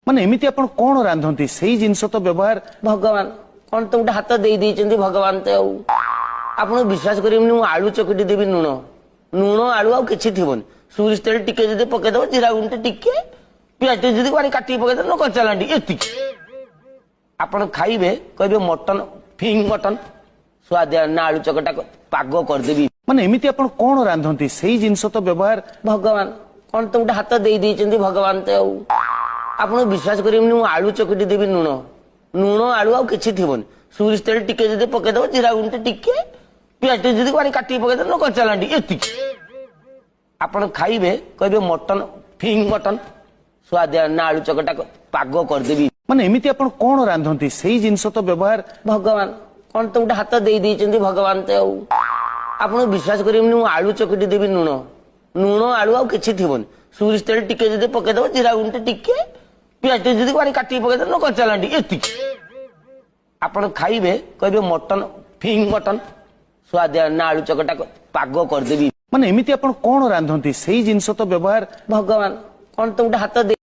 ମାନେ ଏମିତି ଆପଣ କଣ ରାନ୍ଧନ୍ତି ସେଇ ଜିନିଷ ତ ବ୍ୟବହାର भगवान कौन तो गोटे हाथ दे देइछन्ती भगवान ते आपण विश्वास करिबनी मु आलू चकटी देबी नुण नुण आलू आ किछि थिबोनी सुरिस तेल टिके जदि पके दबो जीरा गुंटे टिके पियाज जदि बारी काटी पके दबो कच्चा लांडी एति आपण खाइबे कहबे मटन फिंग मटन स्वाद ना आलू चकटा पाग कर देबी ମାନେ ଏମିତି ଆପଣ କଣ ରାନ୍ଧନ୍ତି ସେଇ ଜିନିଷ ତ ବ୍ୟବହାର भगवान कौन तो गोटे हाथ दे देइछन्ती भगवान ते आपण विश्वास करिबनी मु आलू चकटी देबी नुण नुण आलू आ किछि थिबोनी सुरिस तेल टिके जदि पके दबो जीरा गुंटे टिके पियाज जदि बारी काटी पके दबो कच्चा लांडी एति आपण खाइबे कहबे मटन फिंग मटन स्वाद ना आलू चकटा पाग कर देबी ମାନେ ଏମିତି ଆପଣ କଣ ରାନ୍ଧନ୍ତି ସେଇ ଜିନିଷ ତ ବ୍ୟବହାର भगवान कौन तो गोटे हाथ दे देइछन्ती भगवान ते आपण विश्वास करिबनी मु आलू चकटी देबी नुण नुण आलू आ किछि थिबोनी सुरिस तेल टिके जदि पके दबो जीरा गुंटे टिके पियाज जदि बारी काटी पके दबो कच्चा लांडी एति आपण खाइबे कहबे मटन फिंग मटन स्वाद ना आलू चकटा पाग कर देबी ମାନେ ଏମିତି ଆପଣ କଣ ରାନ୍ଧନ୍ତି ସେଇ ଜିନିଷ ତ ବ୍ୟବହାର भगवान कौन तो गोटे हाथ